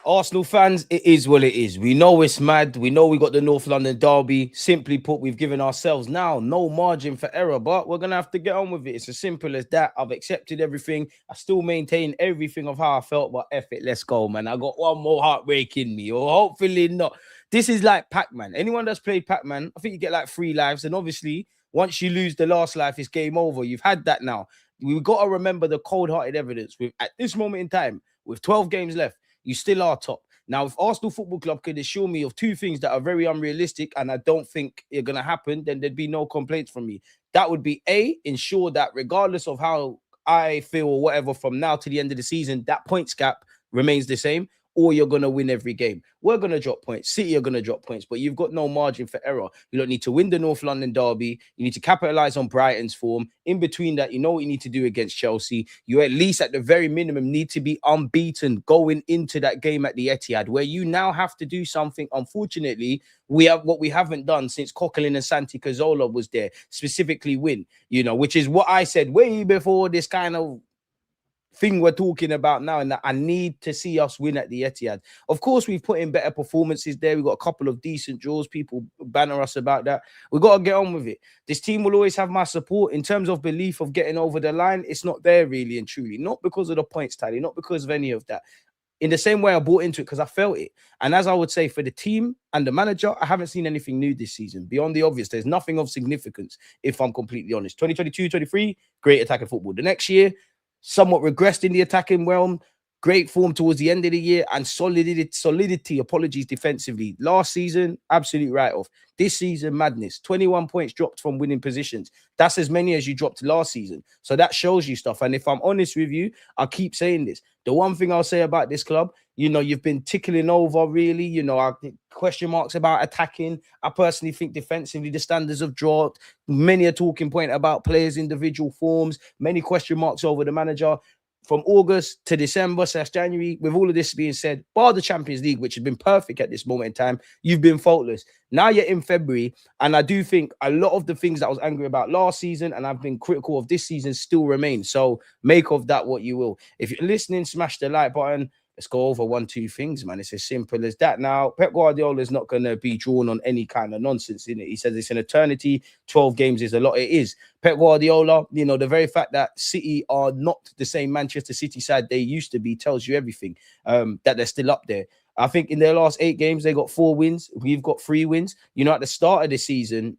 Arsenal fans, it is what it is. We know it's mad. We know we got the North London derby. Simply put, we've given ourselves now no margin for error, but we're going to have to get on with it. It's as simple as that. I've accepted everything. I still maintain everything of how I felt, but F it, let's go, man. I got one more heartbreak in me, or hopefully not. This is like Pac-Man. Anyone that's played Pac-Man, I think you get like 3 lives, and obviously, once you lose the last life, it's game over. You've had that now. We've got to remember the cold-hearted evidence. At this moment in time, with 12 games left, you still are top. Now, if Arsenal Football Club could assure me of 2 things that are very unrealistic and I don't think are going to happen, then there'd be no complaints from me. That would be A, ensure that regardless of how I feel or whatever from now to the end of the season, that points gap remains the same, or you're going to win every game. We're going to drop points. City are going to drop points, but you've got no margin for error. You don't need to win the North London derby. You need to capitalize on Brighton's form. In between that, you know what you need to do against Chelsea. You at least at the very minimum need to be unbeaten going into that game at the Etihad, where you now have to do something. Unfortunately, we have what we haven't done since Coquelin and Santi Cazorla was there, specifically win, which is what I said way before this kind of thing we're talking about now, and that I need to see us win at the Etihad. Of course, we've put in better performances there. We've got a couple of decent draws. People banner us about that. We've got to get on with it. This team will always have my support. In terms of belief of getting over the line, it's not there really and truly. Not because of the points tally, not because of any of that. In the same way I bought into it because I felt it. And as I would say, for the team and the manager, I haven't seen anything new this season. Beyond the obvious, there's nothing of significance, if I'm completely honest. 2022-23, great attacking football. The next year, somewhat regressed in the attacking realm, great form towards the end of the year, and solidity, defensively. Last season, absolute write-off. This season, madness. 21 points dropped from winning positions. That's as many as you dropped last season. So that shows you stuff. And if I'm honest with you, I keep saying this. The one thing I'll say about this club, you've been tickling over, really. I question marks about attacking. I personally think defensively, the standards have dropped. Many a talking point about players' individual forms. Many question marks over the manager. From August to December/January, with all of this being said, bar the Champions League, which has been perfect at this moment in time, you've been faultless. Now you're in February, and I do think a lot of the things that I was angry about last season and I've been critical of this season still remain. So make of that what you will. If you're listening, smash the like button. Let's go over 1-2 things, man. It's as simple as that. Now, Pep Guardiola is not going to be drawn on any kind of nonsense in it. He says it's an eternity. 12 games is a lot. It is. Pep Guardiola, the very fact that City are not the same Manchester City side they used to be tells you everything, that they're still up there. I think in their last 8 games, they got 4 wins. We've got 3 wins. At the start of the season,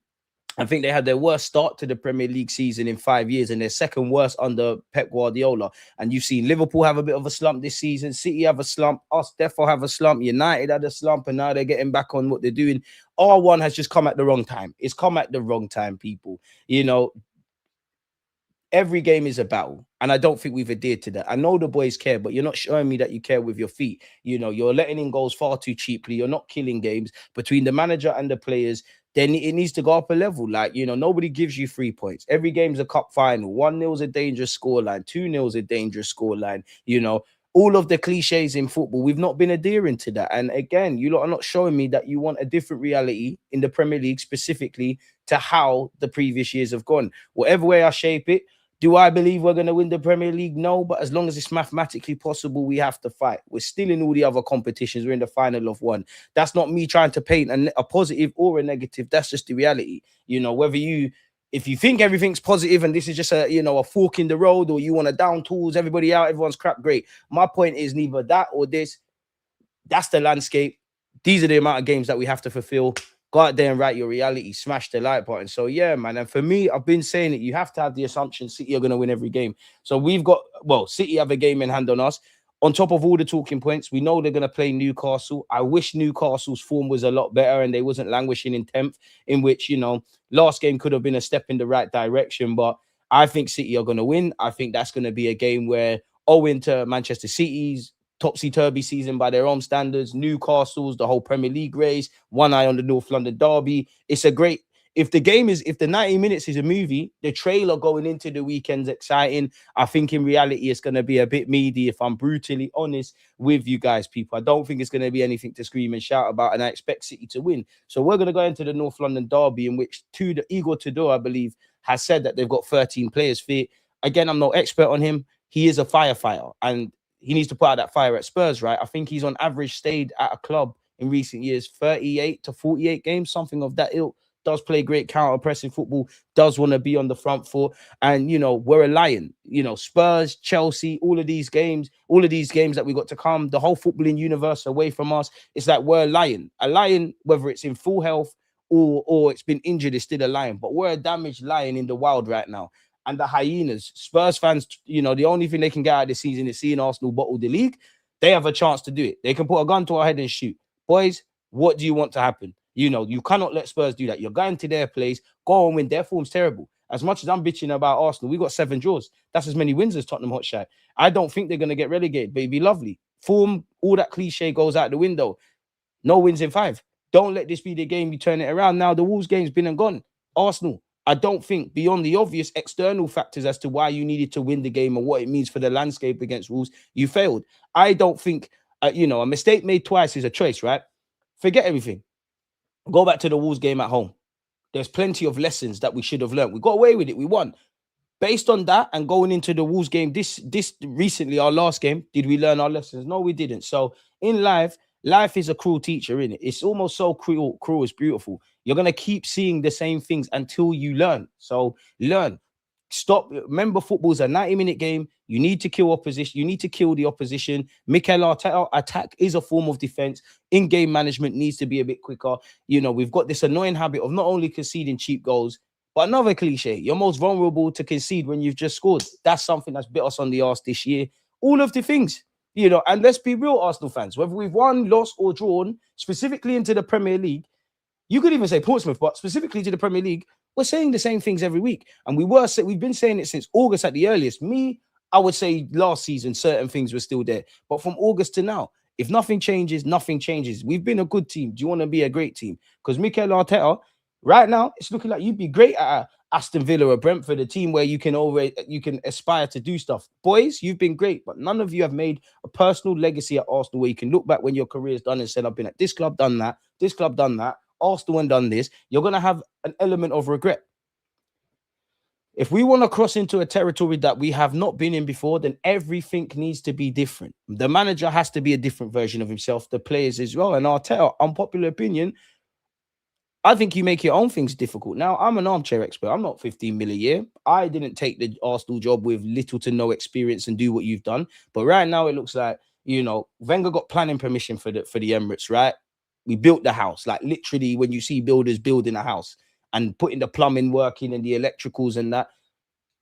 I think they had their worst start to the Premier League season in 5 years and their second worst under Pep Guardiola. And you've seen Liverpool have a bit of a slump this season. City have a slump. Us, therefore, have a slump. United had a slump, and now they're getting back on what they're doing. R1 has just come at the wrong time. It's come at the wrong time, people. Every game is a battle, and I don't think we've adhered to that. I know the boys care, but you're not showing me that you care with your feet. You're letting in goals far too cheaply. You're not killing games. Between the manager and the players, then it needs to go up a level. Nobody gives you 3 points. Every game's a cup final. 1-0 is a dangerous scoreline. 2-0 is a dangerous scoreline. All of the cliches in football, we've not been adhering to that. And again, you lot are not showing me that you want a different reality in the Premier League, specifically to how the previous years have gone. Whatever way I shape it, do I believe we're going to win the Premier League? No, but as long as it's mathematically possible, we have to fight. We're still in all the other competitions. We're in the final of one. That's not me trying to paint a positive or a negative. That's just the reality. If you think everything's positive and this is just a fork in the road, or you want to down tools everybody out, everyone's crap, great. My point is neither that or this. That's the landscape. These are the amount of games that we have to fulfill. Go out there and write your reality. Smash the like button. So, yeah, man. And for me, I've been saying it. You have to have the assumption City are going to win every game. So we've got, City have a game in hand on us. On top of all the talking points, we know they're going to play Newcastle. I wish Newcastle's form was a lot better and they wasn't languishing in 10th, in which, last game could have been a step in the right direction. But I think City are going to win. I think that's going to be a game where, owing to Manchester City's topsy-turvy season by their own standards, Newcastle's, the whole Premier League race, one eye on the North London derby. It's a great... If the 90 minutes is a movie, the trailer going into the weekend's exciting. I think in reality, it's going to be a bit meaty, if I'm brutally honest with you guys, people. I don't think it's going to be anything to scream and shout about, and I expect City to win. So we're going to go into the North London derby, in which Igor Tudor, I believe, has said that they've got 13 players fit. Again, I'm no expert on him. He is a firefighter, and he needs to put out that fire at Spurs, right? I think he's on average stayed at a club in recent years 38 to 48 games, something of that ilk. Does play great counter-pressing football, does want to be on the front foot. And, we're a lion. Spurs, Chelsea, all of these games that we got to come, the whole footballing universe away from us, it's like we're a lion. A lion, whether it's in full health or it's been injured, is still a lion. But we're a damaged lion in the wild right now. And the hyenas, Spurs fans, the only thing they can get out of this season is seeing Arsenal bottle the league. They have a chance to do it. They can put a gun to our head and shoot. Boys, what do you want to happen? You cannot let Spurs do that. You're going to their place, go and win. Their form's terrible. As much as I'm bitching about Arsenal, we got 7 draws. That's as many wins as Tottenham Hotspur. I don't think they're going to get relegated, but it'd be lovely. Form, all that cliche goes out the window. No wins in 5. Don't let this be the game you turn it around. Now the Wolves game's been and gone. Arsenal, I don't think, beyond the obvious external factors as to why you needed to win the game and what it means for the landscape against Wolves, you failed. I don't think, a mistake made twice is a choice, right? Forget everything. Go back to the Wolves game at home. There's plenty of lessons that we should have learned. We got away with it. We won. Based on that and going into the Wolves game, this recently, our last game, did we learn our lessons? No, we didn't. So in life is a cruel teacher, isn't it? It's almost so cruel is beautiful. You're going to keep seeing the same things until you learn. So learn. Stop. Remember, football's a 90-minute game. You need to kill opposition. You need to kill the opposition. Mikel Arteta, attack is a form of defense. In-game management needs to be a bit quicker. We've got this annoying habit of not only conceding cheap goals, but another cliche, you're most vulnerable to concede when you've just scored. That's something that's bit us on the arse this year. All of the things, and let's be real, Arsenal fans, whether we've won, lost, or drawn, specifically into the Premier League, you could even say Portsmouth, but specifically to the Premier League, we're saying the same things every week. And we've been saying it since August at the earliest. I would say last season, certain things were still there. But from August to now, if nothing changes, nothing changes. We've been a good team. Do you want to be a great team? Because Mikel Arteta, right now, it's looking like you'd be great at Aston Villa or Brentford, a team where you can aspire to do stuff. Boys, you've been great, but none of you have made a personal legacy at Arsenal where you can look back when your career is done and said, I've been at this club, done that, this club, done that, Arsenal and done this. You're going to have an element of regret. If we want to cross into a territory that we have not been in before, then everything needs to be different. The manager has to be a different version of himself, the players as well. And Arteta, unpopular opinion, I think you make your own things difficult. Now, I'm an armchair expert. I'm not 15 mil a year. I didn't take the Arsenal job with little to no experience and do what you've done. But right now, it looks like, Wenger got planning permission for the Emirates, right? We built the house. Like literally, when you see builders building a house and putting the plumbing working and the electricals and that.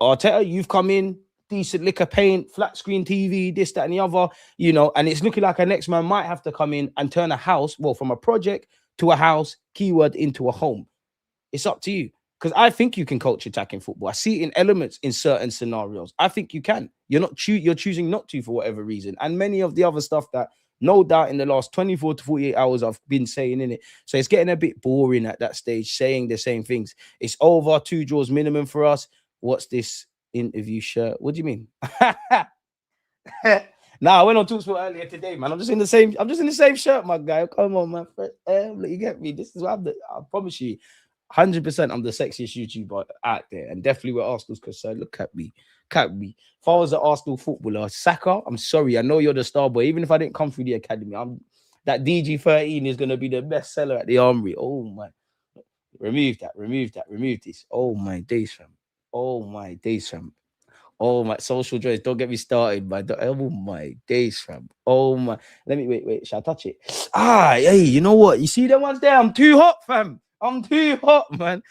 Arteta, you've come in, decent liquor paint, flat screen TV, this, that, and the other, and it's looking like our next man might have to come in and turn a house, from a project to a house, keyword, into a home. It's up to you. Because I think you can coach attacking football. I see it in elements in certain scenarios. I think you can. You're choosing not to for whatever reason. And many of the other stuff that, no doubt, in the last 24 to 48 hours, I've been saying in it. So it's getting a bit boring at that stage, saying the same things. It's over 2 draws minimum for us. What's this interview shirt? What do you mean? Nah, I went on TalkSport earlier today, man. I'm just in the same shirt, my guy. Come on, my friend. You get me? This is what I promise you, 100% I'm the sexiest YouTuber out there. And definitely where Arsenal's concerned. Look at me. If I was an Arsenal footballer, Saka, I'm sorry. I know you're the star boy. Even if I didn't come through the academy, that DG13 is going to be the best seller at the Armory. Oh, my. Remove this. Oh, my days, fam. Oh, my social joys. Don't get me started, man. Oh, my days, fam. Oh, my. Let me wait. Shall I touch it? Hey, you know what? You see them ones there? I'm too hot, fam. I'm too hot, man.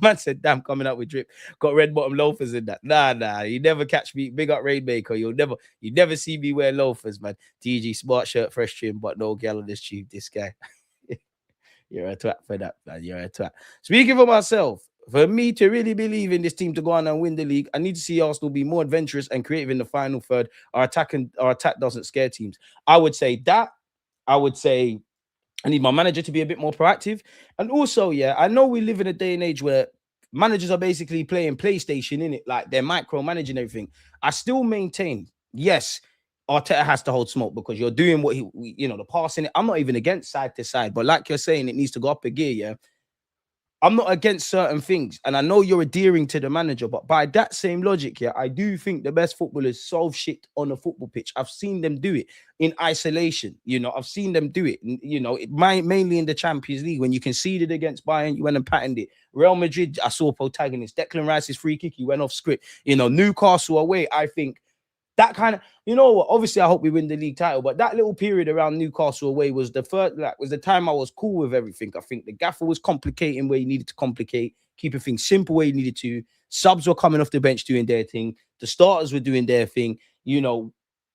Man said, damn, coming out with drip. Got red bottom loafers in that. Nah. You never catch me. Big up Rainmaker. You never see me wear loafers, man. DG smart shirt, fresh trim, but no gal on this tube. This guy. You're a twat for that, man. You're a twat. Speaking for myself, for me to really believe in this team to go on and win the league, I need to see Arsenal be more adventurous and creative in the final third. Our attack doesn't scare teams. I would say that. I would say I need my manager to be a bit more proactive. And also, yeah, I know we live in a day and age where managers are basically playing PlayStation in it, like they're micromanaging everything. I still maintain, yes, Arteta has to hold smoke because you're doing what the passing. I'm not even against side to side, but like you're saying, it needs to go up a gear. Yeah, I'm not against certain things, and I know you're adhering to the manager, but by that same logic, yeah, I do think the best footballers solve shit on a football pitch. I've seen them do it in isolation. I've seen them do it. Mainly in the Champions League when you conceded against Bayern, you went and patterned it. Real Madrid, I saw protagonist. Declan Rice's free kick, he went off script. Newcastle away, I think. That kind of, obviously I hope we win the league title, but that little period around Newcastle away was the first, was the time I was cool with everything. I think the gaffer was complicating where you needed to complicate, keeping things simple where you needed to. Subs were coming off the bench doing their thing. The starters were doing their thing. We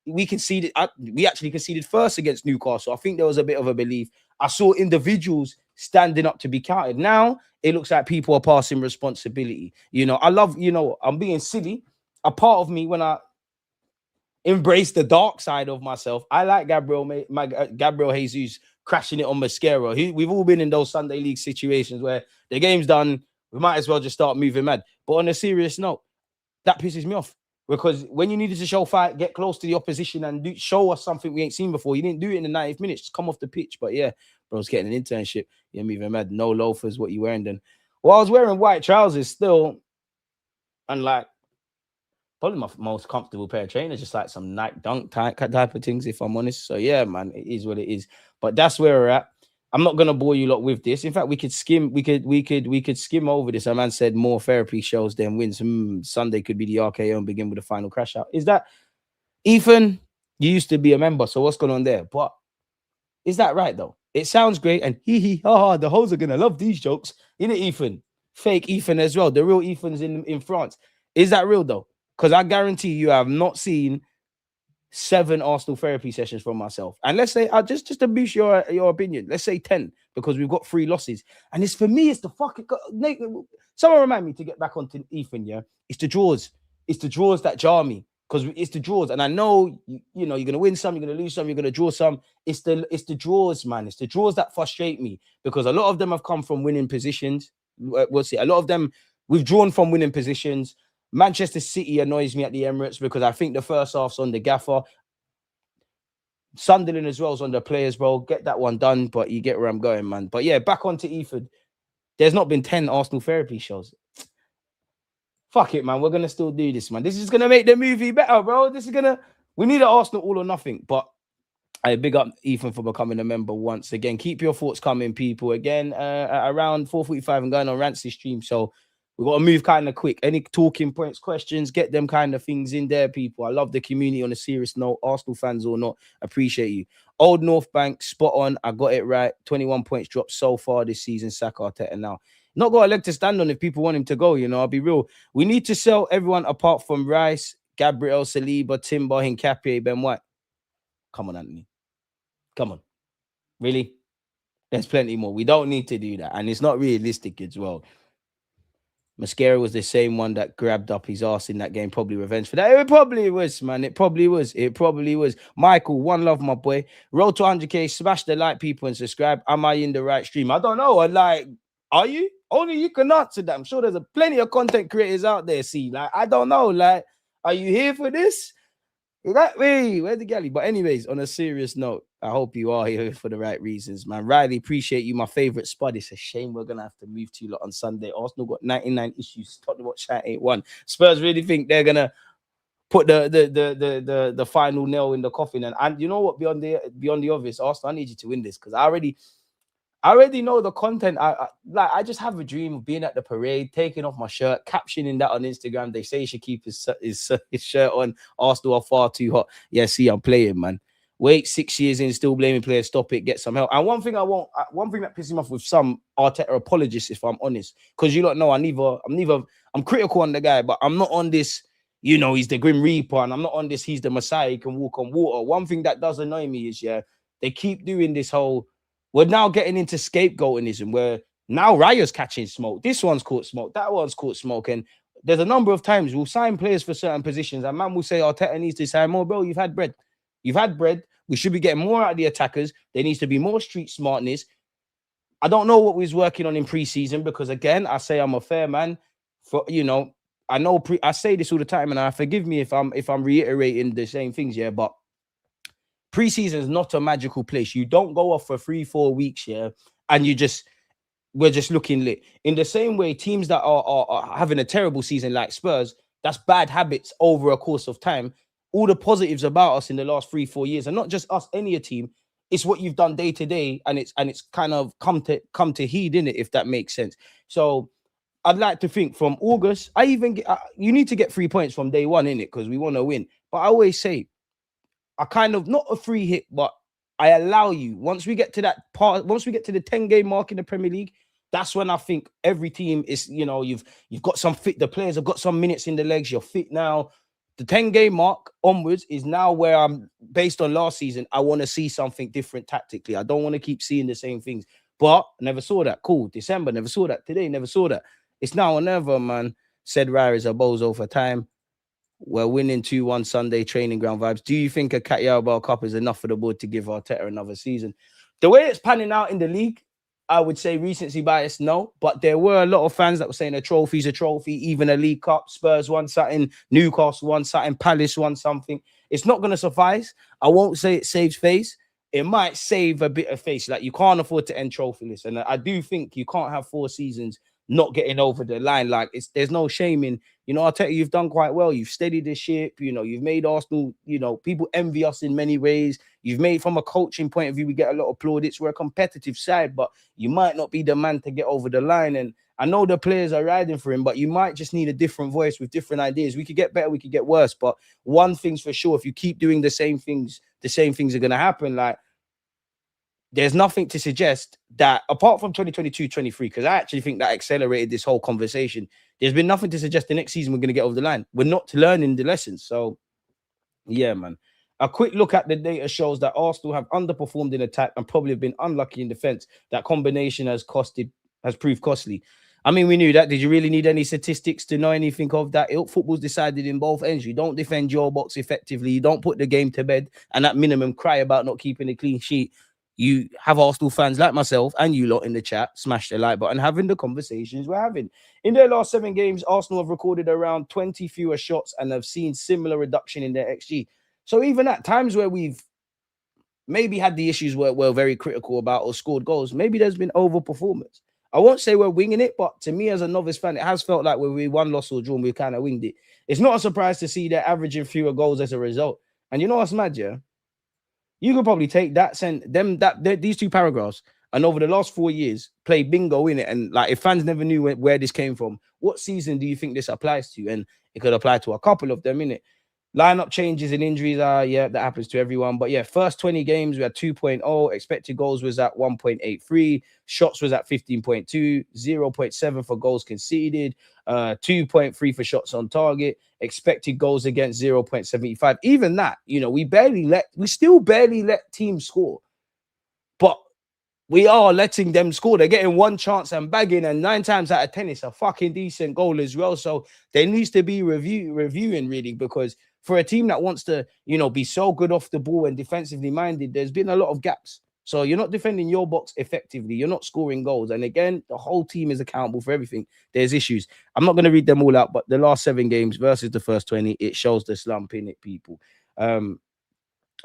actually conceded first against Newcastle. I think there was a bit of a belief. I saw individuals standing up to be counted. Now it looks like people are passing responsibility. I love, I'm being silly. A part of me when I embrace the dark side of myself, I like Gabriel Jesus crashing it on Mascara. We've all been in those Sunday league situations where the game's done, we might as well just start moving mad. But on a serious note, that pisses me off because when you needed to show fight, get close to the opposition and show us something we ain't seen before, you didn't do it in the 90th minutes. Just come off the pitch. But yeah, bro's getting an internship. You're moving mad. No loafers. What you wearing then? Well, I was wearing white trousers still, and like, probably my most comfortable pair of trainers, just like some Nike Dunk type of things, if I'm honest. So yeah, man, it is what it is. But that's where we're at. I'm not gonna bore you lot with this. In fact, we could skim over this. A man said more therapy shows than wins. Sunday could be the RKO and begin with the final crash out. Is that Ethan? You used to be a member, so what's going on there? But is that right though? It sounds great, and hee ha, the hoes are gonna love these jokes. In it, Ethan, fake Ethan as well. The real Ethan's in France. Is that real though? Because I guarantee you have not seen 7 Arsenal therapy sessions from myself. And let's say, just to boost your opinion, let's say 10, because we've got 3 losses. And it's for me, it's the fucking... Someone remind me to get back onto Ethan, yeah? It's the draws. It's the draws that jar me. Because it's the draws. And I know, you're going to win some, you're going to lose some, you're going to draw some. It's the draws, man. It's the draws that frustrate me. Because a lot of them have come from winning positions. We'll see. A lot of them, we've drawn from winning positions. Manchester City annoys me at the Emirates because I think the first half's on the gaffer. Sunderland as well is on the players, bro. Get that one done, but you get where I'm going, man. But yeah, back onto Ethan. There's not been 10 Arsenal therapy shows. Fuck it, man. We're going to still do this, man. This is going to make the movie better, bro. We need an Arsenal all or nothing. But I big up Ethan for becoming a member once again. Keep your thoughts coming, people. Again, around 4:45 and going on Rancy stream. So we've got to move kind of quick. Any talking points, questions, get them kind of things in there, people. I love the community on a serious note. Arsenal fans or not, appreciate you. Old North Bank, spot on. I got it right. 21 points dropped so far this season. Sack Arteta now. Not got a leg to stand on if people want him to go, I'll be real. We need to sell everyone apart from Rice, Gabriel, Saliba, Timber, Hincapié, Ben White. Come on, Anthony. Come on. Really? There's plenty more. We don't need to do that. And it's not realistic as well. Mascara was the same one that grabbed up his ass in that game. Probably revenge for that. It probably was, man. It probably was. Michael, one love, my boy. Roll to 100K. Smash the like, people, and subscribe. Am I in the right stream? I don't know. Are you? Only you can answer that. I'm sure there's plenty of content creators out there. I don't know. Are you here for this? Where's the galley? But anyways, on a serious note, I hope you are here for the right reasons, man. Riley, appreciate you. My favorite spot. It's a shame we're gonna have to move to you lot on Sunday. Arsenal got 99 issues. Tottenham Chat ain't won. Spurs really think they're gonna put the final nail in the coffin. And you know what? Beyond the obvious, Arsenal, I need you to win this because I already know the content. I just have a dream of being at the parade, taking off my shirt, captioning that on Instagram. They say he should keep his shirt on. Arsenal are far too hot. Yeah, see, I'm playing, man. Wait 6 years in, still blaming players. Stop it. Get some help. And one thing that pisses me off with some Arteta apologists, if I'm honest, because you don't know, I'm critical on the guy, but I'm not on this. He's the Grim Reaper, and I'm not on this. He's the Messiah. He can walk on water. One thing that does annoy me is, they keep doing this whole. We're now getting into scapegoatism, where now Raya's catching smoke. This one's caught smoke. That one's caught smoke, and there's a number of times we'll sign players for certain positions, and man will say, Arteta needs to sign more. Bro, you've had bread. You've had bread. We should be getting more out of the attackers. There needs to be more street smartness. I don't know what we was working on in preseason, because again, I say I'm a fair man. I know I say this all the time, and I forgive me if I'm reiterating the same things, but preseason is not a magical place. You don't go off for 3-4 weeks, and we're just looking lit. In the same way, teams that are having a terrible season like Spurs, that's bad habits over a course of time. All the positives about us in the last 3-4 years, and not just us, any team, it's what you've done day to day, and it's kind of come to heed in it, if that makes sense. So I'd like to think from August, you need to get 3 points from day one in it, because we want to win. But I always say, I kind of, not a free hit, but I allow you, once we get to that part, once we get to the 10-game mark in the Premier League, that's when I think every team is, you've got some fit, the players have got some minutes in the legs, you're fit now. The 10-game mark onwards is now where I'm, based on last season, I want to see something different tactically. I don't want to keep seeing the same things. But never saw that. Cool. December, never saw that. Today, never saw that. It's now or never, man. Said Rare is a bozo for time. We're winning 2-1 Sunday, training ground vibes. Do you think a Carabao Cup is enough for the board to give Arteta another season? The way it's panning out in the league, I would say recency bias, no. But there were a lot of fans that were saying a trophy's a trophy, even a League Cup. Spurs won something, Newcastle won something, Palace won something. It's not going to suffice. I won't say it saves face. It might save a bit of face. Like, you can't afford to end trophyless. And I do think you can't have 4 seasons not getting over the line. Like, there's no shame in, Arteta, you've done quite well. You've steadied the ship. You've made Arsenal, people envy us in many ways. You've made, from a coaching point of view, we get a lot of plaudits. We're a competitive side, but you might not be the man to get over the line. And I know the players are riding for him, but you might just need a different voice with different ideas. We could get better, we could get worse. But one thing's for sure, if you keep doing the same things are going to happen. Like, there's nothing to suggest that, apart from 2022-23, because I actually think that accelerated this whole conversation, there's been nothing to suggest the next season we're going to get over the line. We're not learning the lessons. So, yeah, man. A quick look at the data shows that Arsenal have underperformed in attack and probably have been unlucky in defense. That combination has proved costly. I mean, we knew that. Did you really need any statistics to know anything of that? Football's decided in both ends. You don't defend your box effectively. You don't put the game to bed, and at minimum cry about not keeping a clean sheet. You have Arsenal fans like myself and you lot in the chat, smash the like button, having the conversations we're having. In their last 7 games, Arsenal have recorded around 20 fewer shots and have seen similar reduction in their XG. So even at times where we've maybe had the issues where we're very critical about or scored goals, maybe there's been overperformance. I won't say we're winging it, but to me as a novice fan, it has felt like when we won, lost or drawn, we kind of winged it. It's not a surprise to see they're averaging fewer goals as a result. And you know what's mad, yeah? You could probably take that, these 2 paragraphs, and over the last 4 years, play bingo in it. And like, if fans never knew where this came from, what season do you think this applies to? And it could apply to a couple of them, innit? Lineup changes and injuries that happens to everyone. But yeah, first 20 games, we had 2.0. Expected goals was at 1.83. Shots was at 15.2. 0.7 for goals conceded. 2.3 for shots on target. Expected goals against 0.75. Even that, we still barely let teams score. But we are letting them score. They're getting 1 chance and bagging, and 9 times out of 10, it's a fucking decent goal as well. So there needs to be reviewing, really, because for a team that wants to, be so good off the ball and defensively minded, there's been a lot of gaps. So you're not defending your box effectively. You're not scoring goals. And again, the whole team is accountable for everything. There's issues. I'm not going to read them all out, but the last 7 games versus the first 20, it shows the slump in it, people.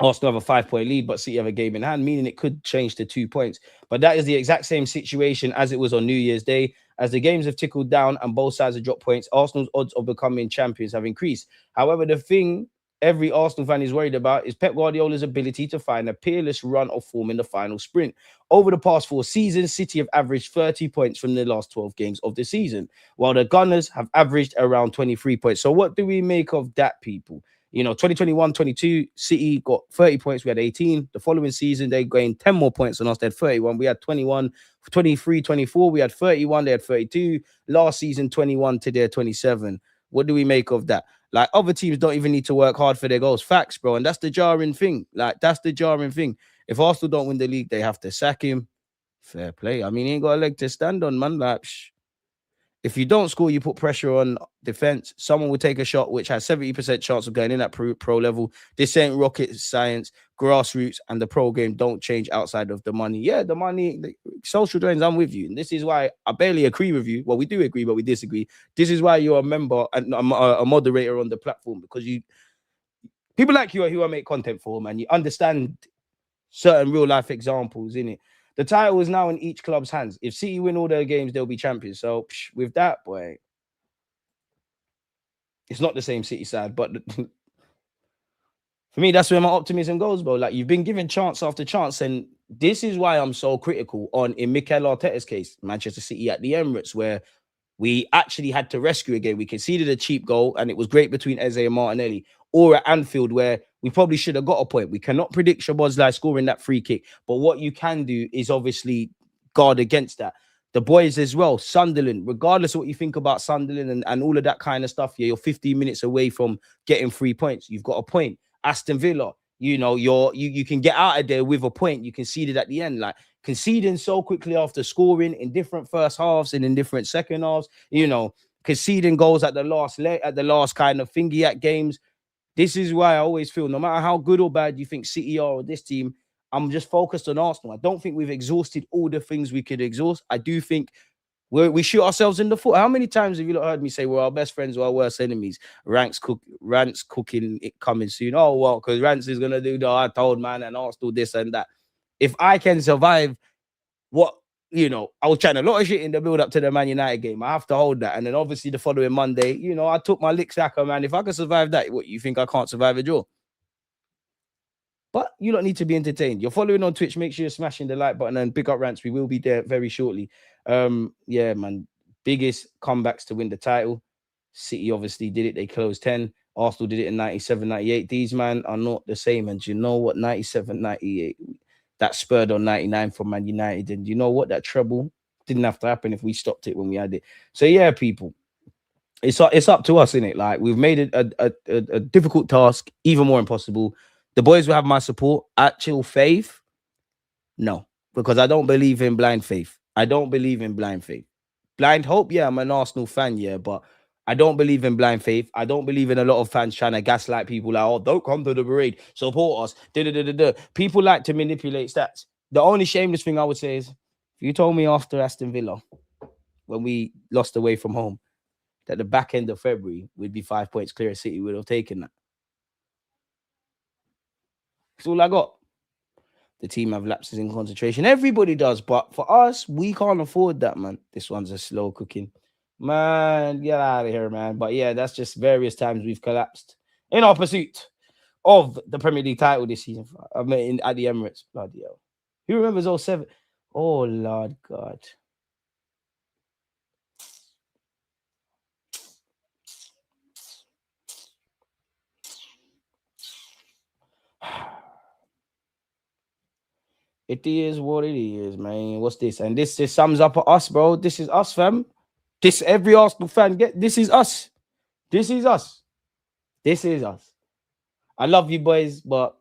Arsenal have a 5-point lead, but City have a game in hand, meaning it could change to 2 points. But that is the exact same situation as it was on New Year's Day. As the games have tickled down and both sides have dropped points, Arsenal's odds of becoming champions have increased. However, the thing every Arsenal fan is worried about is Pep Guardiola's ability to find a peerless run of form in the final sprint. Over the past 4 seasons, City have averaged 30 points from the last 12 games of the season, while the Gunners have averaged around 23 points. So what do we make of that, people? You know, 2021-22, City got 30 points. We had 18. The following season, they gained 10 more points than us. They had 31. We had 21. 23-24, we had 31. They had 32. Last season, 21 to their 27. What do we make of that? Like, other teams don't even need to work hard for their goals. Facts, bro. And that's the jarring thing. Like, that's the jarring thing. If Arsenal don't win the league, they have to sack him. Fair play. I mean, he ain't got a leg to stand on, man. Like, if you don't score, you put pressure on defense. Someone will take a shot which has 70% chance of going in at pro level. This ain't rocket science, grassroots, and the pro game don't change outside of the money. Yeah, the money, the social drains, I'm with you. And this is why I barely agree with you. Well, we do agree, but we disagree. This is why you're a member and a moderator on the platform, because people like you who I make content for, man. You understand certain real life examples, innit? The title is now in each club's hands. If City win all their games, they'll be champions. So with that, boy, it's not the same City side. But for me, that's where my optimism goes, bro. Like, you've been given chance after chance. And this is why I'm so critical in Mikel Arteta's case, Manchester City at the Emirates, where we actually had to rescue again. We conceded a cheap goal, and it was great between Eze and Martinelli. Or at Anfield, where we probably should have got a point. We cannot predict Szoboszlai scoring that free kick. But what you can do is obviously guard against that. The boys as well, Sunderland, regardless of what you think about Sunderland and all of that kind of stuff, yeah, you're 15 minutes away from getting 3 points. You've got a point. Aston Villa, you know, you can get out of there with a point. You conceded at the end. Like, conceding so quickly after scoring in different first halves and in different second halves, you know, conceding goals at the last kind of thingy at games. This is why I always feel, no matter how good or bad you think City are or this team, I'm just focused on Arsenal. I don't think we've exhausted all the things we could exhaust. I do think we shoot ourselves in the foot. How many times have you heard me say we're our best friends or our worst enemies? Rants cooking it coming soon. Oh, well, because Rants is going to do the I told man and Arsenal this and that. If I can survive what, you know, I was trying a lot of shit in the build up to the Man United game. I have to hold that. And then obviously the following Monday, you know, I took my licks back, man. If I can survive that, what, you think I can't survive a draw? But you don't need to be entertained. You're following on Twitch. Make sure you're smashing the like button and pick up Rants. We will be there very shortly. Yeah, man. Biggest comebacks to win the title. City obviously did it. They closed 10. Arsenal did it in 97, 98. These, man, are not the same. And you know what? 97, 98. That spurred on 99 for Man United. And you know what? That treble didn't have to happen if we stopped it when we had it. So, yeah, people. It's up to us, innit? Like, we've made it a difficult task, even more impossible. The boys will have my support. Actual faith? No. Because I don't believe in blind faith. I don't believe in blind faith. Blind hope? Yeah, I'm an Arsenal fan, yeah, but I don't believe in blind faith. I don't believe in a lot of fans trying to gaslight people like, oh, don't come to the parade, support us. People like to manipulate stats. The only shameless thing I would say is, if you told me after Aston Villa, when we lost away from home, that the back end of February we'd be 5 points clear of City, would have taken that. That's all I got. The team have lapses in concentration. Everybody does, but for us, we can't afford that, man. This one's a slow cooking. Man, get out of here, man. But yeah, that's just various times we've collapsed in our pursuit of the Premier League title this season. I mean, at the Emirates. Bloody hell. Who remembers 07? Oh, Lord God. It is what it is, man. What's this? And this just sums up us, bro. This is us, fam. This every Arsenal fan get. This is us. This is us. This is us. I love you, boys, but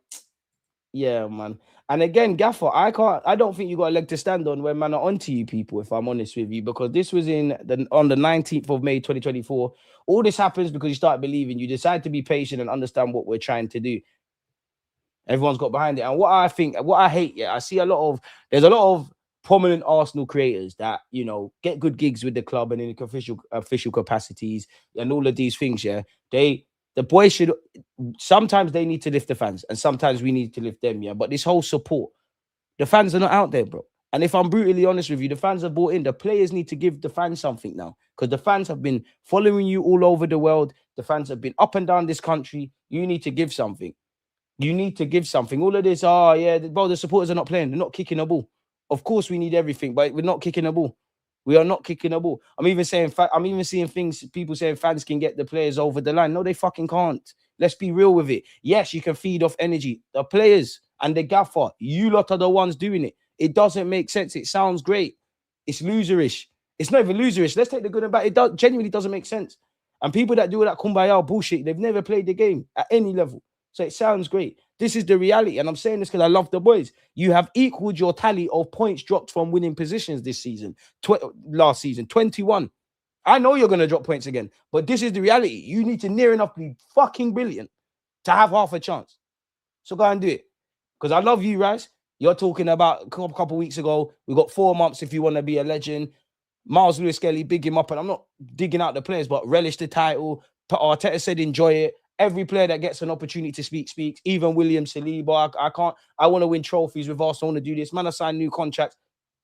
yeah, man. And again, Gaffer, I don't think you got a leg to stand on when man are onto you people, if I'm honest with you, because this was on the 19th of May, 2024. All this happens because you start believing, you decide to be patient and understand what we're trying to do. Everyone's got behind it. And what I hate, yeah, there's a lot of prominent Arsenal creators that, you know, get good gigs with the club and in official capacities and all of these things, yeah. The boys should, sometimes they need to lift the fans and sometimes we need to lift them, yeah. But this whole support, the fans are not out there, bro. And if I'm brutally honest with you, the fans are bought in. The players need to give the fans something now, because the fans have been following you all over the world. The fans have been up and down this country. You need to give something. You need to give something. All of this, bro, the supporters are not playing. They're not kicking a ball. Of course, we need everything, but we're not kicking a ball. We are not kicking a ball. I'm even seeing things, people saying fans can get the players over the line. No, they fucking can't. Let's be real with it. Yes, you can feed off energy. The players and the gaffer, you lot are the ones doing it. It doesn't make sense. It sounds great. It's loserish. It's not even loserish. Let's take the good and bad. It genuinely doesn't make sense. And people that do that kumbaya bullshit, they've never played the game at any level. So it sounds great. This is the reality. And I'm saying this because I love the boys. You have equaled your tally of points dropped from winning positions this season. Last season, 21. I know you're going to drop points again, but this is the reality. You need to near enough be fucking brilliant to have half a chance. So go and do it. Because I love you, Raz. You're talking about a couple weeks ago, we got 4 months if you want to be a legend. Miles Lewis Skelly, big him up, and I'm not digging out the players, but relish the title. Arteta said enjoy it. Every player that gets an opportunity to speak speaks. Even William Saliba. I want to win trophies with Arsenal. I want to do this. Man, I signed new contracts.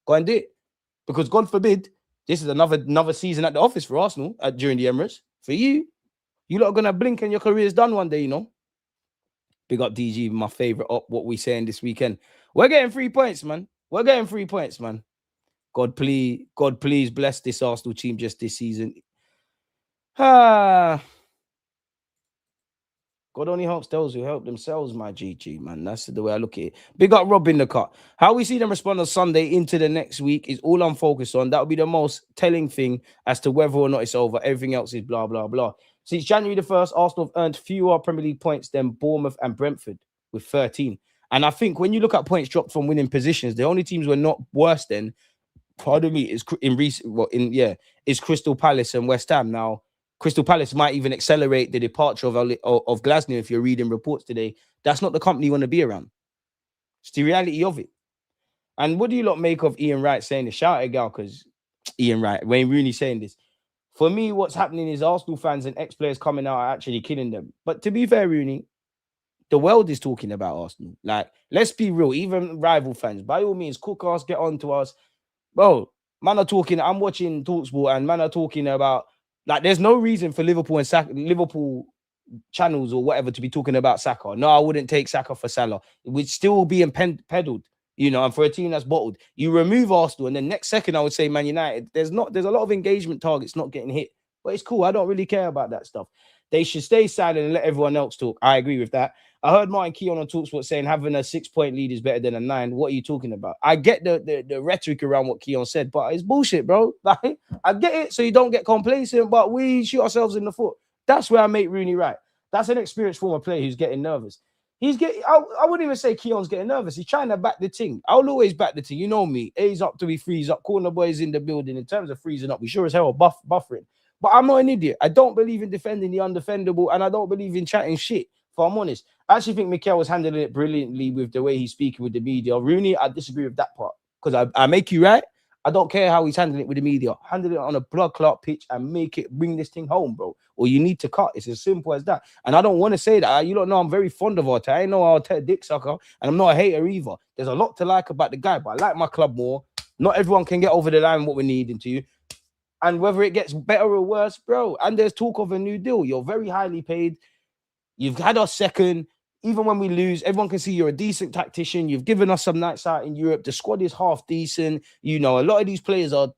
Go and do it. Because God forbid, this is another season at the office for Arsenal during the Emirates. For you, you lot are going to blink and your career's done one day, you know. Big up DG, my favorite up. What we saying this weekend. We're getting 3 points, man. We're getting 3 points, man. God, please bless this Arsenal team just this season. God only helps those who help themselves, my GG, man. That's the way I look at it. Big up Rob in the cut. How we see them respond on Sunday into the next week is all I'm focused on. That will be the most telling thing as to whether or not it's over. Everything else is blah, blah, blah. Since January the 1st, Arsenal have earned fewer Premier League points than Bournemouth and Brentford with 13. And I think when you look at points dropped from winning positions, the only teams were not worse than, pardon me, is Crystal Palace and West Ham. Now, Crystal Palace might even accelerate the departure of Glasgow if you're reading reports today. That's not the company you want to be around. It's the reality of it. And what do you lot make of Ian Wright saying this? Shout out, gal, because Ian Wright, Wayne Rooney saying this. For me, what's happening is Arsenal fans and ex-players coming out are actually killing them. But to be fair, Rooney, the world is talking about Arsenal. Like, let's be real. Even rival fans, by all means, cook us, get on to us. Bro, man are talking, I'm watching TalkSport and man are talking about, like, there's no reason for Liverpool channels or whatever to be talking about Saka. No, I wouldn't take Saka for Salah. It would still be peddled, you know, and for a team that's bottled. You remove Arsenal and then next second I would say Man United. There's a lot of engagement targets not getting hit. But it's cool. I don't really care about that stuff. They should stay silent and let everyone else talk. I agree with that. I heard Martin Keown on TalkSport saying having a 6-point lead is better than a 9. What are you talking about? I get the rhetoric around what Keown said, but it's bullshit, bro. Like, I get it, so you don't get complacent, but we shoot ourselves in the foot. That's where I make Rooney right. That's an experienced former player who's getting nervous. I wouldn't even say Keown's getting nervous. He's trying to back the thing. I'll always back the thing. You know me. A's up to be freeze up. Corner boys in the building. In terms of freezing up, we sure as hell are buffering. But I'm not an idiot. I don't believe in defending the undefendable, and I don't believe in chatting shit, if I'm honest. I actually think Mikel was handling it brilliantly with the way he's speaking with the media. Rooney, I disagree with that part. Because I make you right. I don't care how he's handling it with the media. Handle it on a blood clot pitch and bring this thing home, bro. Or you need to cut. It's as simple as that. And I don't want to say that. You don't know I'm very fond of Arteta. I ain't no Arteta dick sucker, and I'm not a hater either. There's a lot to like about the guy, but I like my club more. Not everyone can get over the line what we're needing to. And whether it gets better or worse, bro, and there's talk of a new deal. You're very highly paid. You've had us second. Even when we lose, everyone can see you're a decent tactician. You've given us some nights out in Europe. The squad is half decent. You know, a lot of these players are